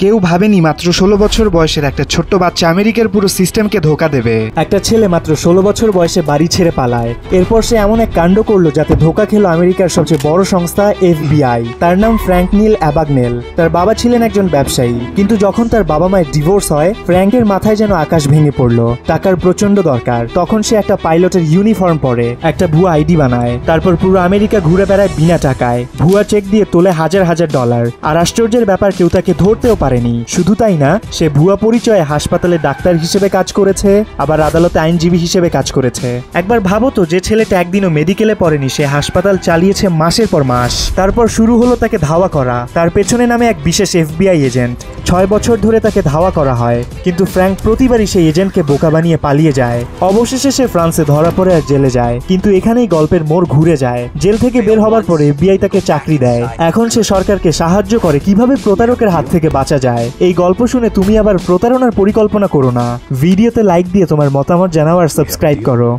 কেউ ভাবেনি মাত্র 16 বছর বয়সের একটা ছোট্ট বাচ্চা আমেরিকার পুরো সিস্টেমকে ধোঁকা দেবে। একটা ছেলে মাত্র 16 বছর বয়সে বাড়ি ছেড়ে পালায়। এরপর সে এমন এক কাণ্ড করলো যাতে ধোঁকা খেলো আমেরিকার সবচেয়ে বড় সংস্থা FBI। তার নাম ফ্র্যাঙ্ক নীল অ্যাবাগনেল। তার বাবা ছিলেন একজন ব্যবসায়ী, কিন্তু যখন তার বাবা মায়ের ডিভোর্স হয় ফ্র্যাঙ্কের মাথায় যেন আকাশ ভেঙে পড়লো। টাকার প্রচন্ড দরকার। তখন সে একটা পাইলটের ইউনিফর্ম পরে একটা ভুয়া আইডি বানায়, তারপর পুরো আমেরিকা ঘুরে বেড়ায় বিনা টাকায়। ভুয়া চেক দিয়ে তোলে হাজার হাজার ডলার। আর আশ্চর্যের ব্যাপার, কেউ তাকে ধরতেও পারেনি। শুধু তাই না, সে ভুয়া পরিচয়ে হাসপাতালে ডাক্তার হিসেবে কাজ করেছে, আবার আদালতে আইনজীবী হিসেবে কাজ করেছে। একবার ভাবো তো, যে ছেলেটা একদিনও মেডিকেলে পড়েনি সে হাসপাতাল চালিয়েছে মাসের পর মাস। তারপর শুরু হলো তাকে ধাওয়া করা। তার পেছনে নামে এক বিশেষ FBI এজেন্ট। 6 বছর ধরে তাকে ধাওয়া করা হয়, কিন্তু ফ্র্যাঙ্ক প্রতিবারই সেই এজেন্টকে বোকা বানিয়ে পালিয়ে যায়। অবশেষে সে ফ্রান্সে ধরা পড়ে আর জেলে যায়। কিন্তু এখানেই গল্পের মোড় ঘুরে যায়। জেল থেকে বের হবার পরে FBI তাকে চাকরি দেয়। এখন সে সরকারকে সাহায্য করে কিভাবে প্রতারকের হাত থেকে বাঁচা যায়। এই গল্প শুনে তুমি আবার প্রতারণার পরিকল্পনা করো না। ভিডিওতে লাইক দিয়ে তোমার মতামত জানাও আর সাবস্ক্রাইব করো।